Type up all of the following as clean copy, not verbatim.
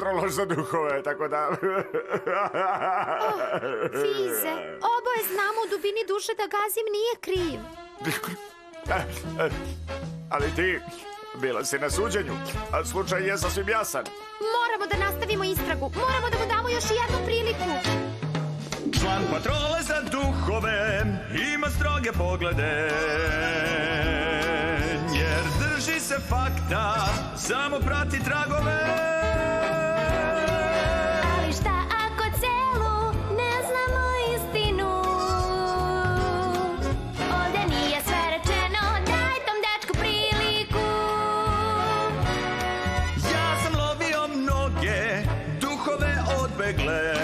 astrolož za duhove, tako da... Fize, oboje znamo u dubini duše da Gazim nije kriv. Ali ti, bila si na suđenju, a slučaj je sasvim jasan. Moramo da nastavimo istragu. Moramo da mu damo još jednu priliku. Član patrole za duhove ima stroge poglede, jer drži se fakta, samo prati tragove. Ali šta ako celu ne znamo istinu? Ovde nije sve rečeno, daj tom dečku priliku. Ja sam lovio mnoge duhove odbegle,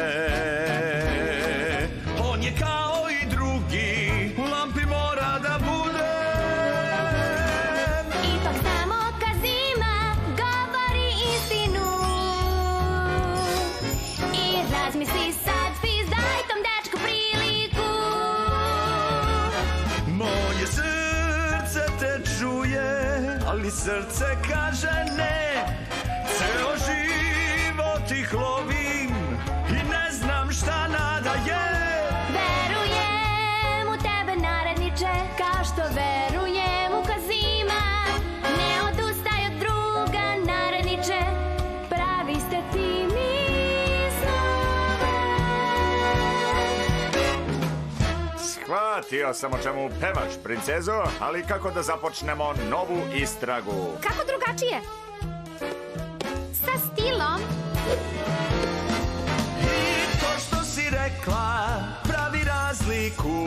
on je kao i drugi, u lampi mora da bude. Ipak samo Kazima govori istinu. I razmisli sad, Fiz, daj tom dečku priliku. Moje srce te čuje, ali srce kaže ne. Ceo život ih lovim i ne znam šta nada je. Verujem u tebe, naredniče, kao što verujem u Kazima. Ne odustaj od druga, naredniče, pravi ste ti mi snove. Shvatio sam o čemu pevaš, princezo, ali kako da započnemo novu istragu? Kako drugačije? Sa stilom. I to što si rekla pravi razliku,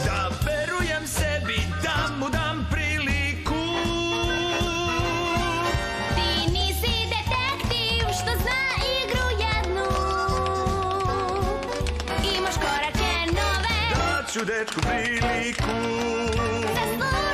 da verujem sebi, da mu dam priliku. Ti nisi detektiv što zna igru jednu. Imaš korake nove. Daću dečku priliku. Zaslužio